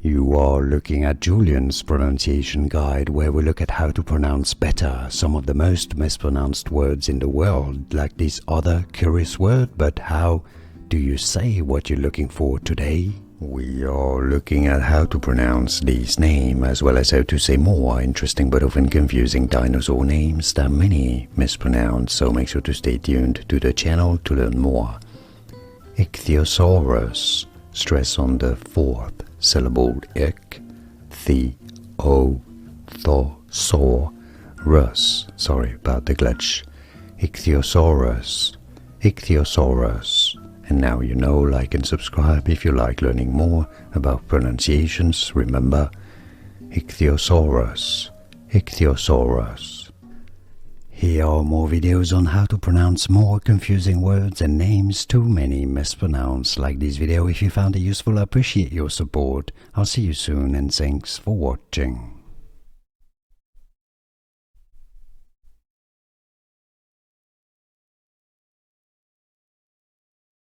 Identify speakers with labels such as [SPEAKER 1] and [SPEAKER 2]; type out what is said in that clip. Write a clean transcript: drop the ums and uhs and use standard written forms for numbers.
[SPEAKER 1] You are looking at Julian's pronunciation guide, where we look at how to pronounce better some of the most mispronounced words in the world, like this other curious word. But how do you say what you're looking for today? We are looking at how to pronounce these names, as well as how to say more interesting but often confusing dinosaur names that many mispronounce, so make sure to stay tuned to the channel to learn more. Ichthyosaurus, stress on the fourth syllable ich, Ichthyosaurus, sorry about the glitch, Ichthyosaurus, Ichthyosaurus. And now you know, like and subscribe if you like learning more about pronunciations. Remember, Ichthyosaurus, Ichthyosaurus. Here are more videos on how to pronounce more confusing words and names too many mispronounced. Like this video if you found it useful. I appreciate your support. I'll see you soon and thanks for watching.